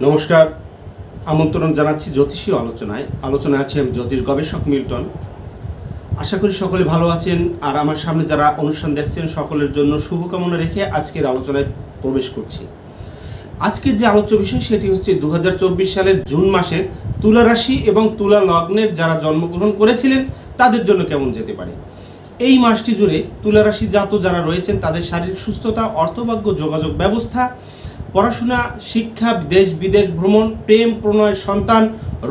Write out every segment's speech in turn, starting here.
নমস্কার, আমন্ত্রণ জানাচ্ছি জ্যোতিষী আলোচনায় আছি আমি জ্যোতিষ গবেষক মিল্টন। আশা করি সকলে ভালো আছেন। আর আমার সামনে যারা অনুষ্ঠান দেখছেন সকলের জন্য শুভকামনা রেখে আজকের আলোচনায় প্রবেশ করছি। আজকের যে আলোচ্য বিষয় সেটি হচ্ছে 2024 সালের জুন মাসের তুলা রাশি এবং তুলা লগ্নের যারা জন্মগ্রহণ করেছিলেন তাদের জন্য কেমন যেতে পারে। এই মাসটি জুড়ে তুলা রাশি জাত যারা রয়েছেন তাদের শারীরিক সুস্থতা, অর্থভাগ্য, যোগাযোগ ব্যবস্থা, পড়াশোনা, শিক্ষা, দেশ বিদেশ ভ্রমণ, প্রেম প্রণয়, সন্তান,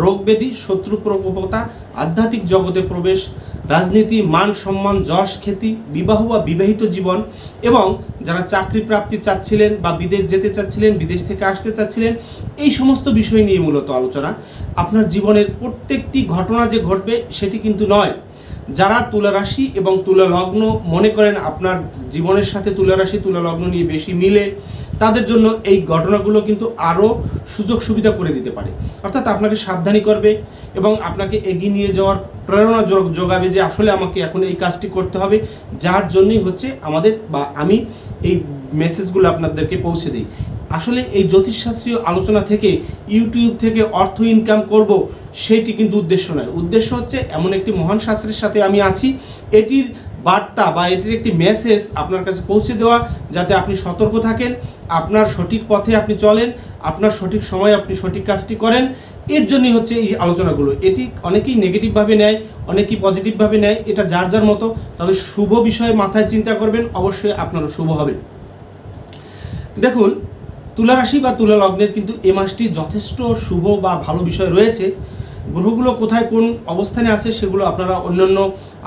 রোগ ব্যাধি, শত্রু প্রকোপতা, আধ্যাত্মিক জগতে প্রবেশ, রাজনীতি, মান সম্মান, যশ খ্যাতি, বিবাহ বা বিবাহিত জীবন এবং যারা চাকরি প্রাপ্তি চাচ্ছিলেন বা বিদেশ যেতে চাচ্ছিলেন, বিদেশ থেকে আসতে চাচ্ছিলেন, এই সমস্ত বিষয় নিয়ে মূলত আলোচনা। আপনার জীবনের প্রত্যেকটি ঘটনা যে ঘটবে সেটি কিন্তু নয়। যারা তুলা রাশি এবং তুলা লগ্ন মনে করেন আপনার জীবনের সাথে তুলা রাশি তুলা লগ্ন নিয়ে বেশি মিলে, তাদের জন্য এই ঘটনাগুলো কিন্তু আরও সুযোগ সুবিধা করে দিতে পারে। অর্থাৎ আপনাকে সাবধানী করবে এবং আপনাকে এগিয়ে নিয়ে যাওয়ার প্রেরণা যোগাবে যে আসলে আমাকে এখন এই কাজটি করতে হবে, যার জন্যই হচ্ছে আমাদের বা আমি এই মেসেজগুলো আপনাদেরকে পৌঁছে দিই। আসলে এই জ্যোতিষশাস্ত্রীয় আলোচনা থেকে ইউটিউব থেকে অর্থ ইনকাম করব সেইটি কিন্তু উদ্দেশ্য নয়। উদ্দেশ্য হচ্ছে এমন একটি মহান শাস্ত্রের সাথে আমি আছি, এটির বার্তা বা এটির একটি মেসেজ আপনার কাছে পৌঁছে দেওয়া, যাতে আপনি সতর্ক থাকেন, আপনার সঠিক পথে আপনি চলেন, আপনার সঠিক সময়ে আপনি সঠিক কাজটি করেন। এর জন্যই হচ্ছে এই আলোচনাগুলো। এটি অনেকেই নেগেটিভভাবে নেয়, অনেকেই পজিটিভভাবে নেয়, এটা যার যার মতো। তবে শুভ বিষয়ে মাথায় চিন্তা করবেন, অবশ্যই আপনারও শুভ হবে। দেখুন, তুলা রাশি বা তুলা লগ্নের কিন্তু এ মাসটি যথেষ্ট শুভ বা ভালো বিষয় রয়েছে। গ্রহগুলো কোথায় কোন অবস্থানে আছে সেগুলো আপনারা অন্যান্য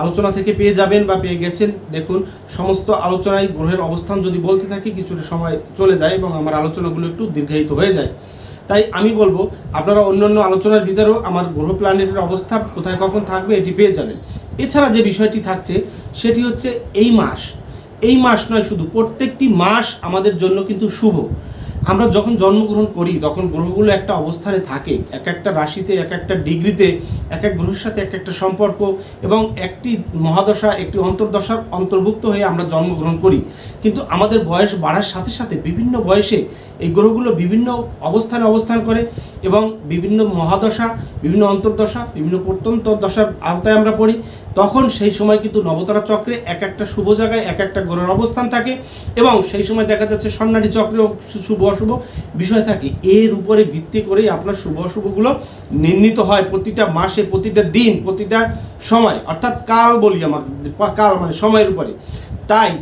আলোচনা থেকে পেয়ে যাবেন বা পেয়ে গেছেন। দেখুন, সমস্ত আলোচনায় গ্রহের অবস্থান যদি বলতে থাকি কিছুটা সময় চলে যায় এবং আমার আলোচনাগুলো একটু দীর্ঘায়িত হয়ে যায়। তাই আমি বলবো আপনারা অন্যান্য আলোচনার ভিতরেও আমার গ্রহ প্ল্যানেটের অবস্থা কোথায় কখন থাকবে এটি পেয়ে যাবেন। এছাড়া যে বিষয়টি থাকছে সেটি হচ্ছে এই মাস নয়, শুধু প্রত্যেকটি মাস আমাদের জন্য কিন্তু শুভ। আমরা যখন জন্মগ্রহণ করি তখন গ্রহগুলো একটা অবস্থানে থাকে, এক একটা রাশিতে, এক একটা ডিগ্রিতে, এক এক গ্রহের সাথে এক একটা সম্পর্ক এবং একটি মহাদশা, একটি অন্তর্দশার অন্তর্ভুক্ত হয়ে আমরা জন্মগ্রহণ করি। কিন্তু আমাদের বয়স বাড়ার সাথে সাথে বিভিন্ন বয়সে এই গ্রহগুলো বিভিন্ন অবস্থানে অবস্থান করে এবং বিভিন্ন মহাদশা, বিভিন্ন অন্তর্দশা, বিভিন্ন প্রত্যন্ত দশার আওতায় আমরা পড়ি। তখন সেই সময় কিন্তু নবতারা চক্রে এক একটা শুভ জায়গায় এক একটা গ্রহের অবস্থান থাকে এবং সেই সময় দেখা যাচ্ছে স্বর্ণালী চক্রেও শুভ অশুভ বিষয় থাকে। এর উপরে ভিত্তি করেই আপনার শুভ অশুভগুলো নির্ণীত হয় প্রতিটা মাসে, প্রতিটা দিন, প্রতিটা সময়, অর্থাৎ কাল বলি আমার, কাল মানে সময়ের উপরে। তাই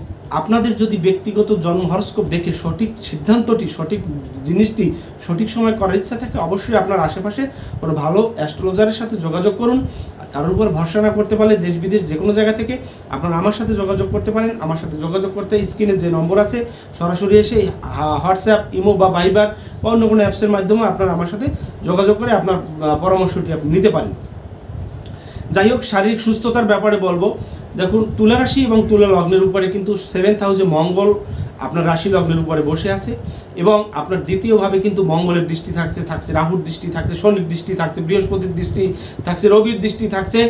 আপনাদের যদি ব্যক্তিগত জন্ম হরস্কোপ দেখে সঠিক সিদ্ধান্তটি, সঠিক জিনিসটি সঠিক সময় করার ইচ্ছা থাকে, অবশ্যই আপনার আশেপাশে কোনো ভালো অ্যাস্ট্রোলজারের সাথে যোগাযোগ করুন। কারোর উপর ভরসা না করতে পারলে দেশ বিদেশ যে কোনো জায়গা থেকে আপনারা আমার সাথে যোগাযোগ করতে পারেন। আমার সাথে যোগাযোগ করতে স্ক্রিনে যে নম্বর আছে সরাসরি এসে হোয়াটসঅ্যাপ, ইমো বা ভাইবার বা অন্য কোনো অ্যাপসের মাধ্যমে আপনারা আমার সাথে যোগাযোগ করে আপনার পরামর্শটি আপনি নিতে পারেন। যাই হোক, শারীরিক সুস্থতার ব্যাপারে বলবো। দেখুন, তুলা রাশি এবং তুলা লগ্নের উপরে কিন্তু 7th হাউসে মঙ্গল আপনার রাশি লগ্নের উপরে বসে আছে এবং আপনার দ্বিতীয়ভাবে কিন্তু মঙ্গলের দৃষ্টি থাকছে রাহুর দৃষ্টি থাকছে, শনির দৃষ্টি থাকছে, বৃহস্পতির দৃষ্টি থাকছে, রবির দৃষ্টি থাকছে,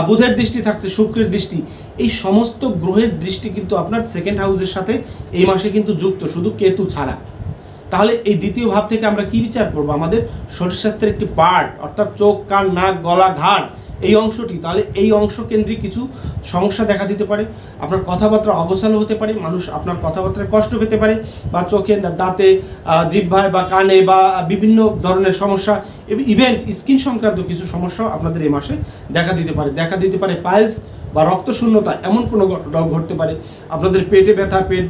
বুধের দৃষ্টি থাকছে, শুক্রের দৃষ্টি। এই সমস্ত গ্রহের দৃষ্টি কিন্তু আপনার 2nd হাউসের সাথে এই মাসে কিন্তু যুক্ত, শুধু কেতু ছাড়া। তাহলে এই দ্বিতীয় ভাব থেকে আমরা কি বিচার করব? আমাদের শরীরস্বাস্থ্যের একটি পার্ট, অর্থাৎ চোখ, কান, নাক, গলা, ঘাড়, এই অংশটি। তাহলে এই অংশ কেন্দ্রিক কিছু সমস্যা দেখা দিতে পারে। আপনার কথাবার্তা অগোছালো হতে পারে, মানুষ আপনার কথাবার্তায় কষ্ট পেতে পারে, বা চোখে, দাঁতে, জিহ্বায় বা কানে বা বিভিন্ন ধরনের সমস্যা, ইভেন স্কিন সংক্রান্ত কিছু সমস্যাও আপনাদের এই মাসে দেখা দিতে পারে পাইলস বা রক্তশূন্যতা, এমন কোনো ঘটনাও ঘটতে পারে। আপনাদের পেট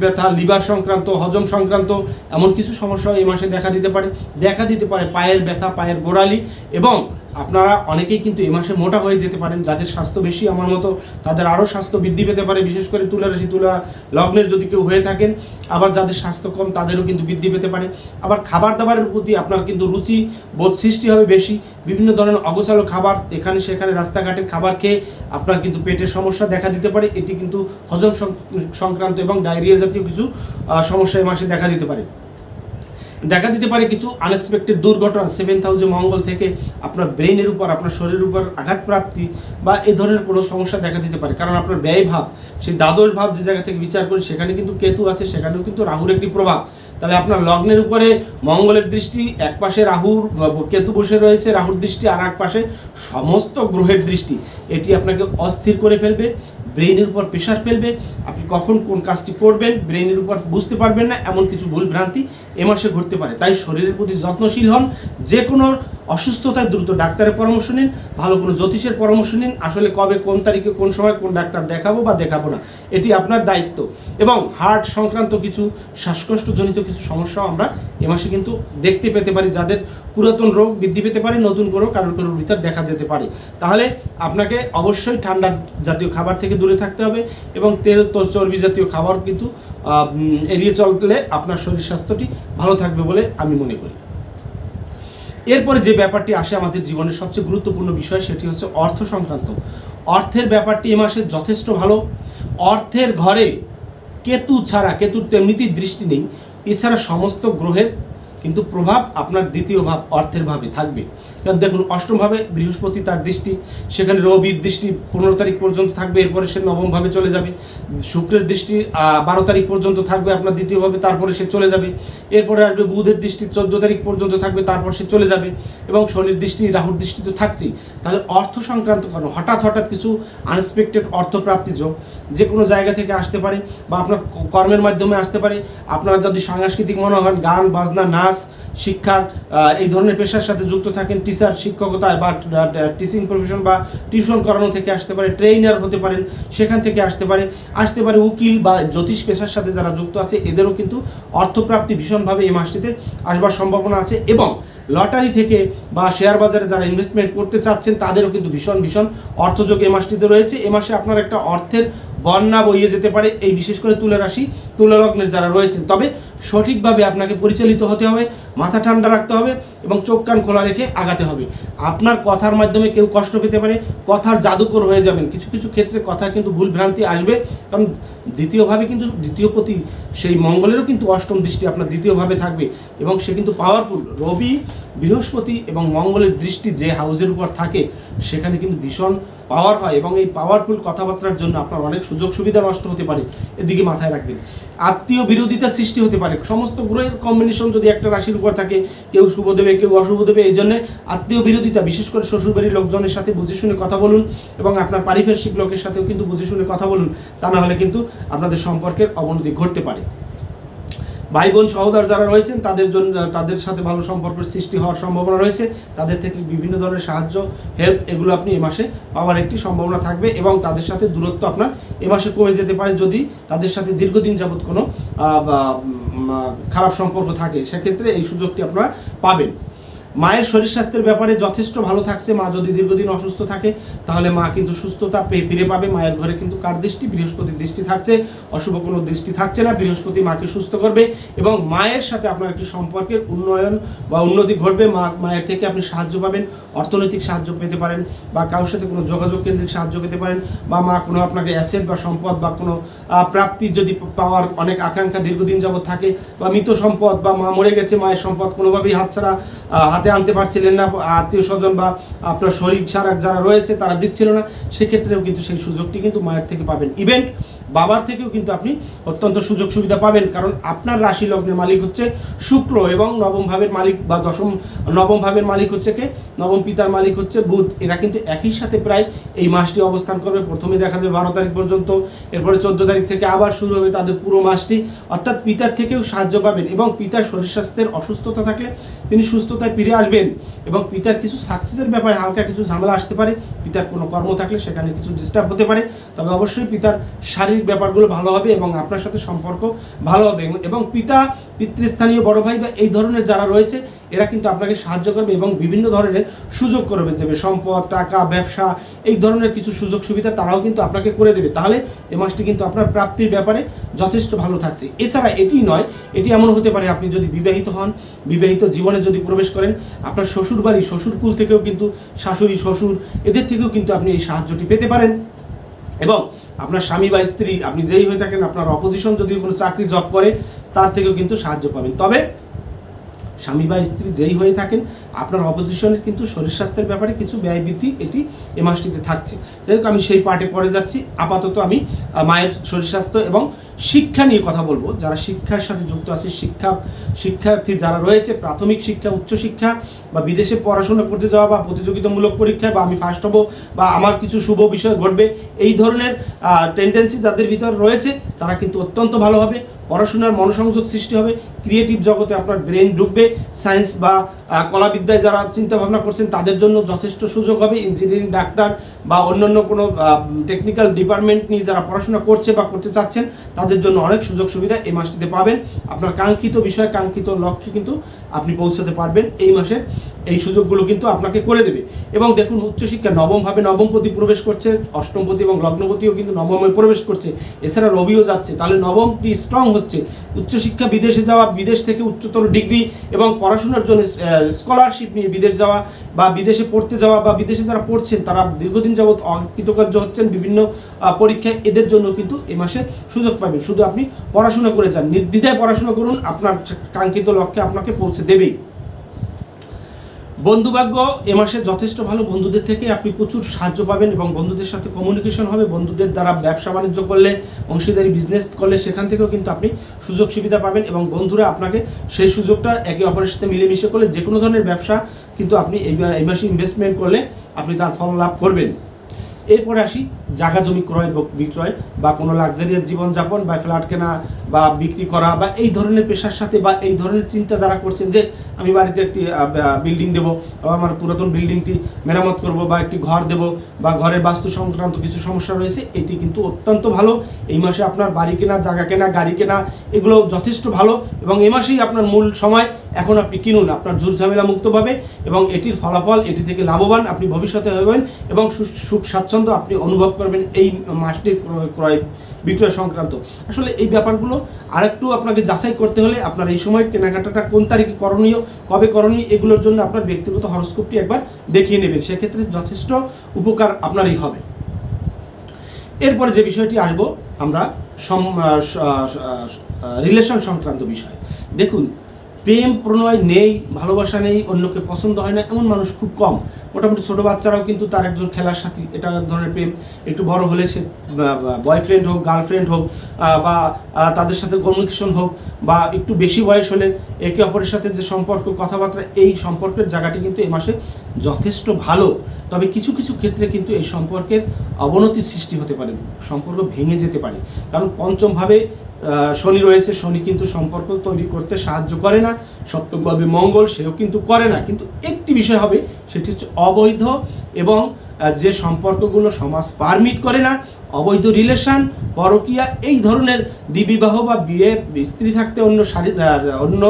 ব্যথা, লিভার সংক্রান্ত, হজম সংক্রান্ত এমন কিছু সমস্যাও এই মাসে দেখা দিতে পারে পায়ের ব্যথা, পায়ের গোড়ালি। এবং আপনারা অনেকেই কিন্তু এই মাসে মোটা হয়ে যেতে পারেন। যাদের স্বাস্থ্য বেশি আমার মতো তাদের আরও স্বাস্থ্য বৃদ্ধি পেতে পারে, বিশেষ করে তুলা রাশি তুলা লগ্নের যদি কেউ হয়ে থাকেন। আবার যাদের স্বাস্থ্য কম তাদেরও কিন্তু বৃদ্ধি পেতে পারে। আবার খাবার দাবারের প্রতি আপনার কিন্তু রুচি বোধ সৃষ্টি হবে বেশি। বিভিন্ন ধরনের অগোছালো খাবার, এখানে সেখানে রাস্তাঘাটের খাবার খেয়ে আপনার কিন্তু পেটের সমস্যা দেখা দিতে পারে। এটি কিন্তু হজম সংক্রান্ত এবং ডায়রিয়া জাতীয় কিছু সমস্যা এই মাসে দেখা দিতে পারে। দেখা দিতে পারে কিছু আনএক্সপেক্টেড দুর্ঘটনা, 7th হাউসে মঙ্গল থেকে আপনার ব্রেনের উপর, আপনার শরীরের উপর আঘাতপ্রাপ্তি বা এই ধরনের কোনো সমস্যা দেখা দিতে পারে। কারণ আপনার ব্যয় ভাব, সেই দ্বাদশ ভাব যে জায়গা থেকে বিচার করি সেখানে কিন্তু কেতু আছে, সেখানেও কিন্তু রাহুর একটি প্রভাব। তাহলে আপনার লগ্নের উপরে মঙ্গলের দৃষ্টি, এক পাশে রাহুর কেতু বসে রয়েছে, রাহুর দৃষ্টি, আর এক পাশে সমস্ত গ্রহের দৃষ্টি। এটি আপনাকে অস্থির করে ফেলবে, ব্রেইনের উপর প্রেশার ফেলবে, আপনি কখন কোন কাজটি করবেন ব্রেইনের উপর বুঝতে পারবেন না, এমন কিছু ভুল ভ্রান্তি এ মাসে ঘটতে পারে। তাই শরীরের প্রতি যত্নশীল হন, যে কোনো অসুস্থতায় দ্রুত ডাক্তারের পরামর্শ নিন, ভালো কোনো জ্যোতিষের পরামর্শ নিন। আসলে কবে, কোন তারিখে, কোন সময় কোন ডাক্তার দেখাবো বা দেখাবো না, এটি আপনার দায়িত্ব। এবং হার্ট সংক্রান্ত কিছু, শ্বাসকষ্টজনিত কিছু সমস্যাও আমরা এ মাসে কিন্তু দেখতে পেতে পারি, যাদের পুরাতন রোগ বৃদ্ধি পেতে পারে, নতুন করেও কারোর কারোর ভিতর দেখা যেতে পারে। তাহলে আপনাকে অবশ্যই ঠান্ডা জাতীয় খাবার থেকে দূরে থাকতে হবে এবং তেল চর্বি জাতীয় খাবার কিন্তু এড়িয়ে চললে আপনার শরীর স্বাস্থ্যটি ভালো থাকবে বলে আমি মনে করি। এরপরে যে ব্যাপারটি আসে আমাদের জীবনের সবচেয়ে গুরুত্বপূর্ণ বিষয়, সেটি হচ্ছে অর্থ সংক্রান্ত। অর্থের ব্যাপারটি এ মাসে যথেষ্ট ভালো। অর্থের ঘরে কেতু ছাড়া, কেতুর তেমনিতেই দৃষ্টি নেই, এছাড়া সমস্ত গ্রহের কিন্তু প্রভাব আপনার দ্বিতীয় ভাব অর্থের ভাবে থাকবে। কারণ দেখুন, অষ্টম ভাবে বৃহস্পতি তার দৃষ্টি, সেখানে রবির দৃষ্টি 15 তারিখ পর্যন্ত থাকবে, এরপরে সে নবম ভাবে চলে যাবে। শুক্রের দৃষ্টি 12 তারিখ পর্যন্ত থাকবে আপনার দ্বিতীয় ভাবে, তারপরে সে চলে যাবে। এরপরে আসবে বুধের দৃষ্টি 14 তারিখ পর্যন্ত থাকবে, তারপর সে চলে যাবে। এবং শনির দৃষ্টি, রাহুর দৃষ্টি তো থাকছেই। তাহলে অর্থ সংক্রান্ত কারণ, হঠাৎ কিছু আনএক্সপেক্টেড অর্থপ্রাপ্তি যোগ যে কোনো জায়গা থেকে আসতে পারে বা আপনার কর্মের মাধ্যমে আসতে পারে। আপনারা যদি সাংস্কৃতিক মনে হন, গান বাজনা, নাচ, শিক্ষা, এই ধরনের পেশার সাথে যুক্ত থাকেন, টিচার, শিক্ষকতায় বা টিচিং প্রফেশন বা টিউশন করানো থেকে আসতে পারে, ট্রেইনার হতে পারেন, সেখান থেকে আসতে পারে উকিল বা জ্যোতিষ পেশার সাথে যারা যুক্ত আছে, এদেরও কিন্তু অর্থপ্রাপ্তি ভীষণভাবে এই মাসটিতে আসবার সম্ভাবনা আছে। এবং লটারি থেকে বা শেয়ার বাজারে যারা ইনভেস্টমেন্ট করতে চাচ্ছেন, তাদেরও কিন্তু ভীষণ অর্থযোগ এই মাসটিতে রয়েছে। এ মাসে আপনার একটা অর্থের বন্যা বইয়ে যেতে পারে, এই বিশেষ করে তুলা রাশি, তুলা লগ্নের যারা রয়েছেন। তবে সঠিকভাবে আপনাকে পরিচালিত হতে হবে, মাথা ঠান্ডা রাখতে হবে এবং চোখ কান খোলা রেখে আগাতে হবে। আপনার কথার মাধ্যমে কেউ কষ্ট পেতে পারে, কথার জাদুকর হয়ে যাবেন। কিছু ক্ষেত্রে কথা কিন্তু ভুল ভ্রান্তি আসবে, কারণ দ্বিতীয়ভাবে কিন্তু দ্বিতীয়পতি সেই মঙ্গলেরও কিন্তু অষ্টম দৃষ্টি আপনার দ্বিতীয়ভাবে থাকবে এবং সে কিন্তু পাওয়ারফুল। রবি, বৃহস্পতি এবং মঙ্গলের দৃষ্টি যে হাউসের উপর থাকে সেখানে কিন্তু ভীষণ পাওয়ার হয় এবং এই পাওয়ারফুল কথাবার্তার জন্য আপনার অনেক সুযোগ সুবিধা নষ্ট হতে পারে, এদিকে মাথায় রাখবেন। আত্মীয় বিরোধিতা সৃষ্টি হতে পারে। সমস্ত গ্রহের কম্বিনেশন যদি একটা রাশির উপর থাকে, কেউ শুভ দেবে, কেউ অশুভ দেবে, এই জন্য আত্মীয় বিরোধিতা, বিশেষ করে শ্বশুরবাড়ির লোকজনের সাথে বুঝে শুনে কথা বলুন এবং আপনার পারিপার্শ্বিক লোকের সাথেও কিন্তু বুঝে শুনে কথা বলুন, তা না হলে কিন্তু আপনাদের সম্পর্কের অবনতি ঘটতে পারে। ভাই বোন সহোদর যারা রয়েছেন তাদের সাথে ভালো সম্পর্কের সৃষ্টি হওয়ার সম্ভাবনা রয়েছে। তাদের থেকে বিভিন্ন ধরনের সাহায্য, হেল্প, এগুলো আপনি এ মাসে পাওয়ার একটি সম্ভাবনা থাকবে এবং তাদের সাথে দূরত্ব আপনার এ মাসে কমে যেতে পারে যদি তাদের সাথে দীর্ঘদিন যাবৎ কোনো খারাপ সম্পর্ক থাকে, সেক্ষেত্রে এই সুযোগটি আপনারা পাবেন। মায়ের শরীর স্বাস্থ্যের ব্যাপারে যথেষ্ট ভালো থাকছে। মা যদি দীর্ঘদিন অসুস্থ থাকে তাহলে মা কিন্তু সুস্থতা ফিরে পাবে। মায়ের ঘরে কিন্তু কার দৃষ্টি? বৃহস্পতির দৃষ্টি থাকছে, অশুভ কোনো দৃষ্টি থাকছে না। বৃহস্পতি মাকে সুস্থ করবে এবং মায়ের সাথে আপনার একটি সম্পর্কের উন্নয়ন বা উন্নতি ঘটবে। মায়ের থেকে আপনি সাহায্য পাবেন, অর্থনৈতিক সাহায্য পেতে পারেন বা কারোর সাথে কোনো যোগাযোগ কেন্দ্রিক সাহায্য পেতে পারেন বা মা কোনো আপনাকে অ্যাসেট বা সম্পদ বা কোনো প্রাপ্তি যদি পাওয়ার অনেক আকাঙ্ক্ষা দীর্ঘদিন যাবৎ থাকে বা মৃত সম্পদ বা মা মরে গেছে, মায়ের সম্পদ কোনোভাবেই হাতছাড়া হাতে আনতে পারছিলেন না, আত্মীয় স্বজন বা আপনার শরীর ছাড়া যারা রয়েছে তারা দিচ্ছিল না, সেক্ষেত্রেও কিন্তু সেই সুযোগটি কিন্তু মায়ের থেকে পাবেন। ইভেন্ট বাবার থেকেও কিন্তু আপনি অত্যন্ত সুযোগ সুবিধা পাবেন, কারণ আপনার রাশি লগ্নের মালিক হচ্ছে শুক্র এবং নবম ভাবের মালিক বা নবম ভাবের মালিক হচ্ছে কে? নবম পিতার মালিক হচ্ছে বুধ। এরা কিন্তু একই সাথে প্রায় এই মাসটি অবস্থান করবে। প্রথমে দেখা যাবে 12 তারিখ পর্যন্ত, এরপরে 14 তারিখ থেকে আবার শুরু হবে তাদের পুরো মাসটি। অর্থাৎ পিতার থেকেও সাহায্য পাবেন এবং পিতার শরীর স্বাস্থ্যের অসুস্থতা থাকলে তিনি সুস্থতায় ফিরে আসবেন এবং পিতার কিছু সাকসেসের ব্যাপারে হালকা কিছু ঝামেলা আসতে পারে। পিতার কোনো কর্ম থাকলে সেখানে কিছু ডিস্টার্ব হতে পারে, তবে অবশ্যই পিতার শারীরিক ব্যাপারগুলো ভালো হবে এবং আপনার সাথে সম্পর্ক ভালো হবে এবং পিতৃস্থানীয় বড় ভাই বা এই ধরনের যারা রয়েছে এরা কিন্তু আপনাকে সাহায্য করবে এবং বিভিন্ন ধরনের সুযোগ করে দেবে। সম্পদ, টাকা, ব্যবসা, এই ধরনের কিছু সুযোগ সুবিধা তারাও কিন্তু আপনাকে করে দেবে। তাহলে এই মাসটি কিন্তু আপনার প্রাপ্তির ব্যাপারে যথেষ্ট ভালো থাকছে। এছাড়া এটি নয়, এটি এমন হতে পারে আপনি যদি বিবাহিত হন, বিবাহিত জীবনে যদি প্রবেশ করেন, আপনার শ্বশুর বাড়ি, শ্বশুরকুল থেকেও কিন্তু শাশুড়ি, শ্বশুর, এদের থেকেও কিন্তু আপনি এই সাহায্যটি পেতে পারেন এবং আপনার স্বামী বা স্ত্রী, আপনি যেই হয়ে থাকেন, আপনার অপোজিশন যদি কোনো চাকরি জব করে তার থেকেও কিন্তু সাহায্য পাবেন। তবে স্বামী বা স্ত্রী যেই হয়ে থাকেন, আপনার অপোজিশনের কিন্তু শরীর স্বাস্থ্যের ব্যাপারে কিছু ব্যয় বৃদ্ধি এটি এ মাসটিতে থাকছে। যাই হোক, আমি সেই পার্টে পরে যাচ্ছি। আপাতত আমি মায়ের শরীর স্বাস্থ্য এবং শিক্ষা নিয়ে কথা বলবো। যারা শিক্ষার সাথে যুক্ত আছে, শিক্ষার্থী যারা রয়েছে, প্রাথমিক শিক্ষা, উচ্চশিক্ষা বা বিদেশে পড়াশোনা করতে যাওয়া বা প্রতিযোগিতামূলক পরীক্ষায় বা আমি ফার্স্ট হব বা আমার কিছু শুভ বিষয় ঘটবে, এই ধরনের টেন্ডেন্সি যাদের ভিতর রয়েছে তারা কিন্তু অত্যন্ত ভালো হবে। পড়াশোনার মনোসংযোগ সৃষ্টি হবে, ক্রিয়েটিভ জগতে আপনার ব্রেন ঢুকবে। সায়েন্স বা কলাবিদ্যায় যারা চিন্তা ভাবনা করছেন তাদের জন্য যথেষ্ট সুযোগ হবে। ইঞ্জিনিয়ারিং, ডাক্তার বা অন্যান্য কোনো টেকনিক্যাল ডিপার্টমেন্ট নিয়ে যারা পড়াশোনা করছে বা করতে চাচ্ছেন তাদের জন্য অনেক সুযোগ সুবিধা এই মাসটিতে পাবেন। আপনার কাঙ্ক্ষিত বিষয়, কাঙ্ক্ষিত লক্ষ্যে কিন্তু আপনি পৌঁছাতে পারবেন। এই মাসের এই সুযোগগুলো কিন্তু আপনাকে করে দেবে। এবং দেখুন, উচ্চশিক্ষা নবমভাবে নবমপতি প্রবেশ করছে, অষ্টমপতি এবং লগ্নপতিও কিন্তু নবমে প্রবেশ করছে, এছাড়া রবিও যাচ্ছে। তাহলে নবমটি স্ট্রং হচ্ছে। উচ্চশিক্ষা, বিদেশে যাওয়া, বিদেশ থেকে উচ্চতর ডিগ্রি এবং পড়াশোনার জন্য স্কলারশিপ নিয়ে বিদেশ যাওয়া বা বিদেশে পড়তে যাওয়া বা বিদেশে যারা পড়ছেন তারা দীর্ঘদিন যাবৎ অকৃতকার্য হচ্ছেন বিভিন্ন পরীক্ষায়, এদের জন্য কিন্তু এ মাসে সুযোগ পাবেন। শুধু আপনি পড়াশোনা করে যান, নির্দ্বিধায় পড়াশোনা করুন, আপনার কাঙ্ক্ষিত লক্ষ্যে আপনাকে পৌঁছে দেবেই। বন্ধুভাগ্য এ মাসে যথেষ্ট ভালো। বন্ধুদের থেকে আপনি প্রচুর সাহায্য পাবেন এবং বন্ধুদের সাথে কমিউনিকেশন হবে। বন্ধুদের দ্বারা ব্যবসা বাণিজ্য করলে, অংশীদারি বিজনেস করলে সেখান থেকেও কিন্তু আপনি সুযোগ সুবিধা পাবেন এবং বন্ধুরা আপনাকে সেই সুযোগটা একে অপরের সাথে মিলেমিশে করলে যে কোনো ধরনের ব্যবসা কিন্তু আপনি এই মাসে ইনভেস্টমেন্ট করলে আপনি তার ফল লাভ করবেন। এরপরে আসি জায়গা জমি ক্রয় বিক্রয় বা কোনো লাক্সারিয়াস জীবনযাপন বা ফ্ল্যাট কেনা বা বিক্রি করা বা এই ধরনের পেশার সাথে বা এই ধরনের চিন্তা যারা করছেন যে আমি বাড়িতে একটি বিল্ডিং দেবো বা আমার পুরাতন বিল্ডিংটি মেরামত করব বা একটি ঘর দেব বা ঘরের বাস্তু সংক্রান্ত কিছু সমস্যা রয়েছে, এটি কিন্তু অত্যন্ত ভালো। এই মাসে আপনার বাড়ি কেনা, জায়গা কেনা, গাড়ি কেনা এগুলো যথেষ্ট ভালো এবং এই মাসেই আপনার মূল সময়। এখন আপনি কিনুন আপনার ঝুট ঝামেলা মুক্তভাবে এবং এটির ফলাফল, এটি থেকে লাভবান আপনি ভবিষ্যতে হবেন এবং সুখ স্বাচ্ছন্দ্য আপনি অনুভব করবেন এই মাসটির ক্রয় বিক্রয় সংক্রান্ত। আসলে এই ব্যাপারগুলো আরেকটু আপনাকে যাচাই করতে হলে আপনার এই সময় কেনাকাটাটা কোন তারিখে করণীয়, কবে করণীয়, এগুলোর জন্য আপনার ব্যক্তিগত হরস্কোপটি একবার দেখিয়ে নেবেন, সেক্ষেত্রে যথেষ্ট উপকার আপনারই হবে। এরপরে যে বিষয়টি আসবো আমরা রিলেশন সংক্রান্ত বিষয়। দেখুন, প্রেম প্রণয় নেই, ভালোবাসা নেই, অন্যকে পছন্দ হয় না এমন মানুষ খুব কম। মোটামুটি ছোটো বাচ্চারাও কিন্তু তার একজন খেলার সাথী, এটা এক ধরনের প্রেম। একটু বড় হলে সে বয়ফ্রেন্ড হোক, গার্লফ্রেন্ড হোক বা তাদের সাথে কমিউনিকেশন হোক বা একটু বেশি বয়স হলে একে অপরের সাথে যে সম্পর্ক, কথাবার্তা, এই সম্পর্কের জায়গাটি কিন্তু এই মাসে যথেষ্ট ভালো। তবে কিছু কিছু ক্ষেত্রে কিন্তু এই সম্পর্কের অবনতির সৃষ্টি হতে পারে, সম্পর্ক ভেঙে যেতে পারে। কারণ পঞ্চমভাবে শনি রয়েছে, শনি কিন্তু সম্পর্ক তৈরি করতে সাহায্য করে না। সপ্তমভাবে মঙ্গল, সেও কিন্তু করে না। কিন্তু একটি বিষয় হবে, সেটি হচ্ছে অবৈধ এবং যে সম্পর্কগুলো সমাজ পারমিট করে না, অবৈধ রিলেশন, পরকীয়া, এই ধরনের দ্বিবিবাহ বা বিয়ে, স্ত্রী থাকতে অন্য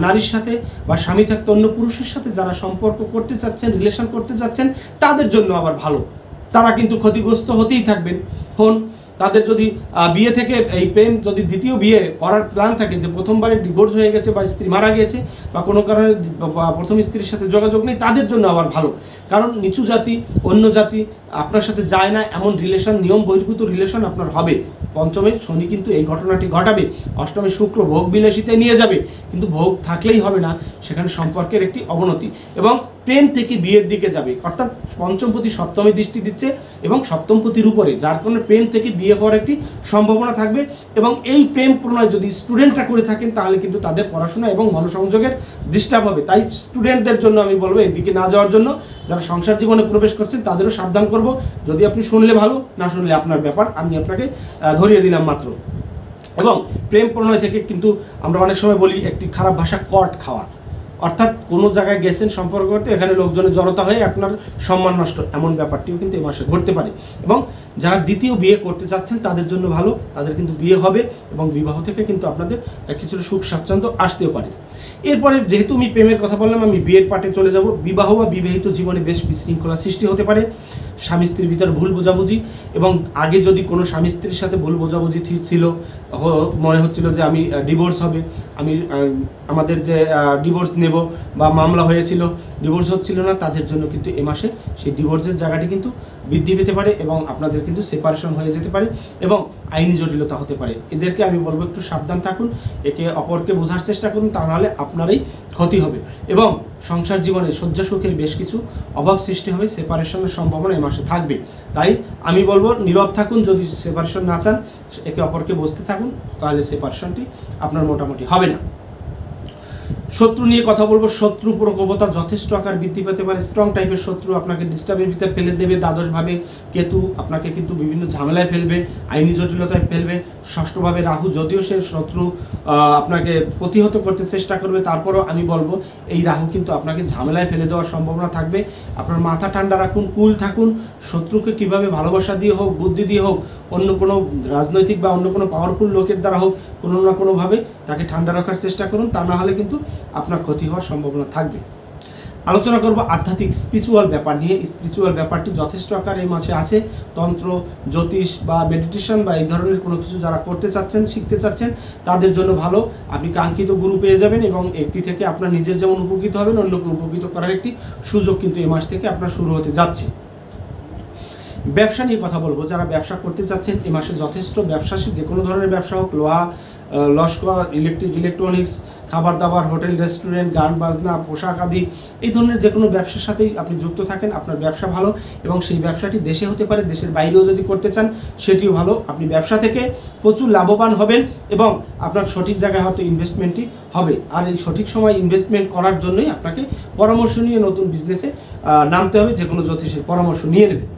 নারীর সাথে বা স্বামী থাকতে অন্য পুরুষের সাথে যারা সম্পর্ক করতে চাচ্ছেন, রিলেশন করতে চাচ্ছেন, তাদের জন্য আবার ভালো। তারা কিন্তু ক্ষতিগ্রস্ত হতেই থাকবেন। তাদের যদি বিয়ে থেকে এই প্রেম, যদি দ্বিতীয় বিয়ে করার প্ল্যান থাকে, যে প্রথমবারে ডিভোর্স হয়ে গেছে বা স্ত্রী মারা গিয়েছে বা কোনো কারণে প্রথম স্ত্রীর সাথে যোগাযোগ নেই, তাদের জন্য আবার ভালো। কারণ নিচু জাতি, অন্য জাতি আপনার সাথে যায় না এমন রিলেশন, নিয়ম বহির্ভূত রিলেশন আপনার হবে। পঞ্চমে শনি কিন্তু এই ঘটনাটি ঘটাবে। অষ্টমে শুক্র ভোগ বিলাসিতায় নিয়ে যাবে, কিন্তু ভোগ থাকলেই হবে না, সেখানে সম্পর্কের একটি অবনতি এবং প্রেম থেকে বিয়ের দিকে যাবে। অর্থাৎ পঞ্চমপতি সপ্তমে দৃষ্টি দিচ্ছে এবং সপ্তমপতির উপরে, যার কারণে প্রেম থেকে বিয়ে হওয়ার একটি সম্ভাবনা থাকবে। এবং এই প্রেম প্রণয় যদি স্টুডেন্টরা করে থাকেন তাহলে কিন্তু তাদের পড়াশোনা এবং মনোসংযোগের ডিস্টার্ব হবে। তাই স্টুডেন্টদের জন্য আমি বলবো এদিকে না যাওয়ার জন্য। যারা সংসার জীবনে প্রবেশ করছেন তাদেরও সাবধান করব। যদি আপনি শুনলে ভালো, না শুনলে আপনার ব্যাপার, আমি আপনাকে ধরিয়ে দিলাম মাত্র। এবং প্রেম প্রণয় থেকে কিন্তু আমরা অনেক সময় বলি একটি খারাপ ভাষা, কট খাওয়া। অর্থাৎ কোনো জায়গায় গেছেন সম্পর্ক করতে, এখানে লোকজনের জড়তা হয়ে আপনার সম্মান নষ্ট, এমন ব্যাপারটিও কিন্তু এই মাসে ঘটতে পারে। এবং যারা দ্বিতীয় বিয়ে করতে চাচ্ছেন তাদের জন্য ভালো, তাদের কিন্তু বিয়ে হবে এবং বিবাহ থেকে কিন্তু আপনাদের কিছুটা সুখ স্বাচ্ছন্দ্য আসতেও পারে। এরপরে যেহেতু আমি প্রেমের কথা বললাম, আমি বিয়ের পার্টে চলে যাব। বিবাহ বা বিবাহিত জীবনে বেশ বিশৃঙ্খলা সৃষ্টি হতে পারে, স্বামী স্ত্রীর ভিতর ভুল বোঝাবুঝি, এবং আগে যদি কোনো স্বামী স্ত্রীর সাথে ভুল বোঝাবুঝি ছিল, মনে হচ্ছিল যে আমি ডিভোর্স হবে, আমাদের যে ডিভোর্স নেব বা মামলা হয়েছিল, ডিভোর্স হচ্ছিল না, তাদের জন্য কিন্তু এ মাসে সেই ডিভোর্সের জায়গাটি কিন্তু বৃদ্ধি পেতে পারে এবং আপনাদের কিন্তু সেপারেশন হয়ে যেতে পারে এবং আইনি জটিলতা হতে পারে। এদেরকে আমি বলবো একটু সাবধান থাকুন, একে অপরকে বোঝার চেষ্টা করুন, তা নাহলে আপনারই ক্ষতি হবে এবং সংসার জীবনে শয্যা সুখের বেশ কিছু অভাব সৃষ্টি হবে, সেপারেশনের সম্ভাবনা এই মাসে থাকবে। তাই আমি বলবো নীরব থাকুন, যদি সেপারেশন না চান একে অপরকে বুঝতে থাকুন, তাহলে সেপারেশনটি আপনার মোটামুটি হবে না। শত্রু নিয়ে কথা বলবো। শত্রু প্রকোপতা যথেষ্ট আকার বৃদ্ধি পেতে পারে। স্ট্রং টাইপের শত্রু আপনাকে ডিস্টার্বের ভিতরে ফেলে দেবে। দ্বাদশভাবে কেতু আপনাকে কিন্তু বিভিন্ন ঝামেলায় ফেলবে, আইনি জটিলতায় ফেলবে। ষষ্ঠভাবে রাহু, যদিও সে শত্রু আপনাকে প্রতিহত করতে চেষ্টা করবে, তারপরও আমি বলবো এই রাহু কিন্তু আপনাকে ঝামেলায় ফেলে দেওয়ার সম্ভাবনা থাকবে। আপনার মাথা ঠান্ডা রাখুন, কুল থাকুন। শত্রুকে কিভাবে ভালোবাসা দিয়ে হোক, বুদ্ধি দিয়ে হোক, অন্য কোনো রাজনৈতিক বা অন্য কোনো পাওয়ারফুল লোকের দ্বারা হোক, কোনো না কোনোভাবে তাকে ঠান্ডা রাখার চেষ্টা করুন, তা না হলে কিন্তু আপনার ক্ষতি হওয়ার সম্ভাবনা থাকবে। আলোচনা করব আধ্যাত্মিক স্পিরিচুয়াল ব্যাপার নিয়ে। স্পিরিচুয়াল ব্যাপারটি যথেষ্ট আকার এই মাসে আছে। তন্ত্র, জ্যোতিষ বা মেডিটেশন বা এই ধরনের কোনো কিছু যারা করতে চাচ্ছেন, শিখতে চাচ্ছেন, তাদের জন্য ভালো। আপনি কাঙ্ক্ষিত গুরু পেয়ে যাবেন এবং একটি থেকে আপনার নিজের যেমন উপকৃত হবেন, অন্যকে উপকৃত করার একটি সুযোগ কিন্তু এই মাস থেকে আপনার শুরু হতে যাচ্ছে। ব্যবসা নিয়ে কথা বলবো। যারা ব্যবসা করতে চাচ্ছেন এই মাসে যথেষ্ট ব্যবসাসী, যে কোনো ধরনের ব্যবসা হোক, লোহা, লস্কর, ইলেকট্রনিক্স, খাবার দাবার, হোটেল, রেস্টুরেন্ট, গান বাজনা, পোশাক আদি, এই ধরনের যে কোনো ব্যবসার সাথেই আপনি যুক্ত থাকেন, আপনার ব্যবসা ভালো এবং সেই ব্যবসাটি দেশে হতে পারে, দেশের বাইরেও যদি করতে চান সেটিও ভালো। আপনি ব্যবসা থেকে প্রচুর লাভবান হবেন এবং আপনার সঠিক জায়গায় হয়তো ইনভেস্টমেন্টই হবে। আর এই সঠিক সময় ইনভেস্টমেন্ট করার জন্যই আপনাকে পরামর্শ নিয়ে নতুন বিজনেসে নামতে হবে, যে কোনো জ্যোতিষের পরামর্শ নিয়ে নেবেন।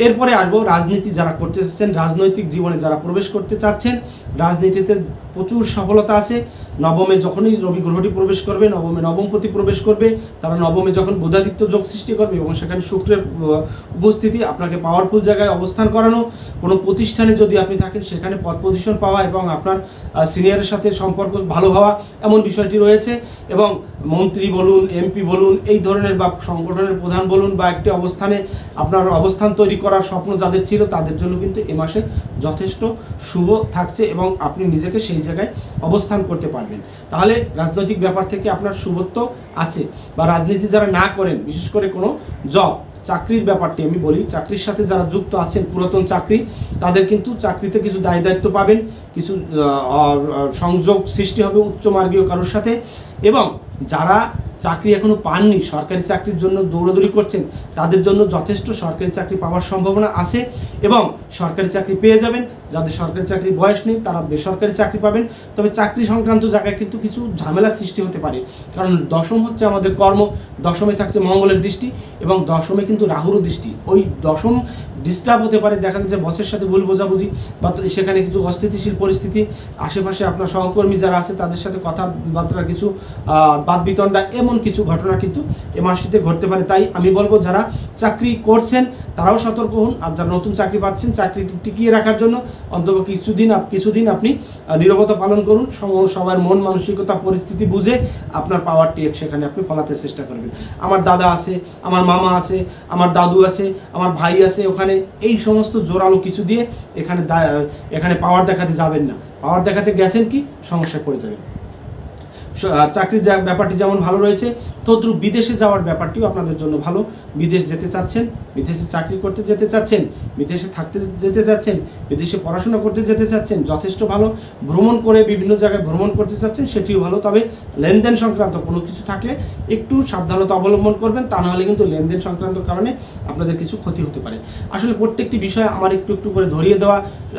এরপরে আসবো রাজনীতি যারা করতে চাচ্ছেন, রাজনৈতিক জীবনে যারা প্রবেশ করতে চাচ্ছেন। রাজনীতিতে প্রচুর সফলতা আছে। নবমে যখনই রবি গ্রহটি প্রবেশ করবে, নবমে নবমপতি প্রবেশ করবে, তারা নবমে যখন বুধাদিত্য যোগ সৃষ্টি করবে এবং সেখানে শুক্রের উপস্থিতি আপনাকে পাওয়ারফুল জায়গায় অবস্থান করানো। কোনো প্রতিষ্ঠানে যদি আপনি থাকেন সেখানে পদ পজিশন পাওয়া এবং আপনার সিনিয়রের সাথে সম্পর্ক ভালো হওয়া, এমন বিষয়টি রয়েছে। এবং মন্ত্রী বলুন, এমপি বলুন, এই ধরনের বা সংগঠনের প্রধান বলুন, বা একটি অবস্থানে আপনার অবস্থান তৈরি করার স্বপ্ন যাদের ছিল, তাদের জন্য কিন্তু এ মাসে যথেষ্ট শুভ থাকছে এবং আপনি নিজেকে সেই জায়গায় অবস্থান করতে পারবেন। তাহলে রাজনৈতিক ব্যাপার থেকে আপনার শুভত্ব আছে। বা রাজনীতি যারা না করেন, বিশেষ করে কোনো জব, চাকরির ব্যাপারটি আমি বলি, চাকরির সাথে যারা যুক্ত আছেন, পুরাতন চাকরি, তাদের কিন্তু চাকরিতে কিছু দায় দায়িত্ব পাবেন, কিছু সংযোগ সৃষ্টি হবে উচ্চমার্গীয় কারোর সাথে। এবং যারা চাকরি এখনো পাননি, সরকারি চাকরির জন্য দৌড়াদৌড়ি করছেন, তাদের জন্য যথেষ্ট সরকারি চাকরি পাওয়ার সম্ভাবনা আছে এবং সরকারি চাকরি পেয়ে যাবেন। যাদের সরকারি চাকরির বয়স নেই তারা বেসরকারি চাকরি পাবেন। তবে চাকরি সংক্রান্ত জায়গায় কিন্তু কিছু ঝামেলা সৃষ্টি হতে পারে, কারণ দশম হচ্ছে আমাদের কর্ম, দশমে থাকছে মঙ্গলের দৃষ্টি এবং দশমে কিন্তু রাহুরও দৃষ্টি। ওই দশম ডিস্টার্ব হতে পারে, দেখা যাচ্ছে বসের সাথে ভুল বোঝাবুঝি বা সেখানে কিছু অস্থিতিশীল পরিস্থিতি, আশেপাশে আপনার সহকর্মী যারা আছে তাদের সাথে কথাবার্তার কিছু বাদবিতণ্ডা, এমন কিছু ঘটনা কিন্তু এ মাসটিতে ঘটতে পারে। তাই আমি বলবো যারা চাকরি করছেন তারাও সতর্ক হন, আর যারা নতুন চাকরি পাচ্ছেন চাকরিটি টিকিয়ে রাখার জন্য অন্তত কিছুদিন আপনি নীরবতা পালন করুন। সবার মন মানসিকতা পরিস্থিতি বুঝে আপনার পাওয়ারটি সেখানে আপনি ফলাতে চেষ্টা করবেন। আমার দাদা আছে, আমার মামা আছে, আমার দাদু আছে, আমার ভাই আছে, ওখানে এই সমস্ত জোরালো কিছু দিয়ে এখানে পাওয়ার দেখাতে যাবেন না। পাওয়ার দেখাতে গেছেন কি সমস্যায় পড়ে যাবেন। চাকরির ব্যাপারটি যেমন ভালো রয়েছে, তদ্রুপ বিদেশে যাওয়ার ব্যাপারটিও আপনাদের জন্য ভালো। বিদেশ যেতে চাচ্ছেন, বিদেশে চাকরি করতে যেতে চাচ্ছেন, বিদেশে থাকতে যেতে চাচ্ছেন, বিদেশে পড়াশোনা করতে যেতে চাচ্ছেন, যথেষ্ট ভালো। ভ্রমণ করে বিভিন্ন জায়গায় ভ্রমণ করতে চাচ্ছেন, সেটিও ভালো। তবে লেনদেন সংক্রান্ত কোনো কিছু থাকলে একটু সাবধানতা অবলম্বন করবেন, তা নাহলে কিন্তু লেনদেন সংক্রান্ত কারণে আপনাদের কিছু ক্ষতি হতে পারে। আসলে প্রত্যেকটি বিষয় আমার একটু একটু করে ধরিয়ে দেওয়া,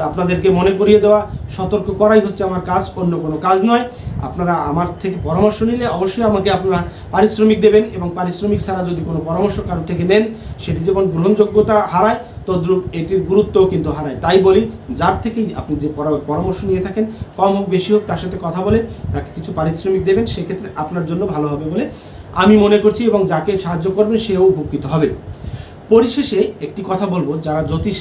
আপনাদেরকে মনে করিয়ে দেওয়া, সতর্ক করাই হচ্ছে আমার কাজ, অন্য কোনো কাজ নয়। আপনারা আমার থেকে পরামর্শ নিলে অবশ্যই আমাকে আপনারা পারিশ্রমিক দেবেন এবং পারিশ্রমিক ছাড়া যদি কোনো পরামর্শ কারো থেকে নেন সেটি যেমন গ্রহণযোগ্যতা হারায়, তদ্রূপ এটির গুরুত্বও কিন্তু হারায়। তাই বলি, যার থেকেই আপনি যে পরামর্শ নিয়ে থাকেন, কম হোক বেশি হোক, তার সাথে কথা বলে তাকে কিছু পারিশ্রমিক দেবেন, সেক্ষেত্রে আপনার জন্য ভালো হবে বলে আমি মনে করছি এবং যাকে সাহায্য করবেন সেও উপকৃত হবে। পরিশেষে একটি কথা বলবো, যারা জ্যোতিষ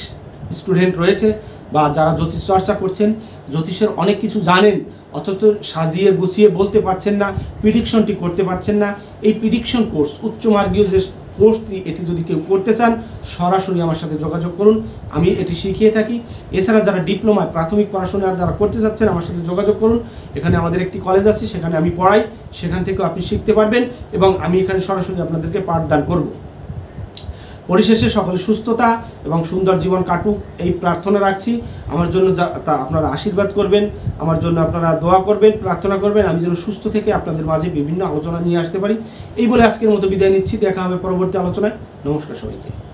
স্টুডেন্ট রয়েছে বা যারা জ্যোতিষ চর্চা করছেন, জ্যোতিষের অনেক কিছু জানেন অথচ সাজিয়ে গুছিয়ে বলতে পারছেন না, প্রিডিকশনটি করতে পারছেন না, এই প্রিডিকশন কোর্স, উচ্চমার্গীয় যে কোর্সটি, এটি যদি কেউ করতে চান সরাসরি আমার সাথে যোগাযোগ করুন, আমি এটি শিখিয়ে থাকি। এছাড়া যারা ডিপ্লোমায় প্রাথমিক পড়াশোনা যারা করতে চাচ্ছেন আমার সাথে যোগাযোগ করুন। এখানে আমাদের একটি কলেজ আছে, সেখানে আমি পড়াই, সেখান থেকেও আপনি শিখতে পারবেন এবং আমি এখানে সরাসরি আপনাদেরকে পাঠদান করব। পরিশেষে সকলে সুস্থতা এবং সুন্দর জীবন কাটুক এই প্রার্থনা রাখছি। আমার জন্য তা আপনারা আশীর্বাদ করবেন, আমার জন্য আপনারা দোয়া করবেন, প্রার্থনা করবেন, আমি যেন সুস্থ থেকে আপনাদের মাঝে বিভিন্ন আলোচনা নিয়ে আসতে পারি। এই বলে আজকের মতো বিদায় নিচ্ছি। দেখা হবে পরবর্তী আলোচনায়। নমস্কার সবাইকে।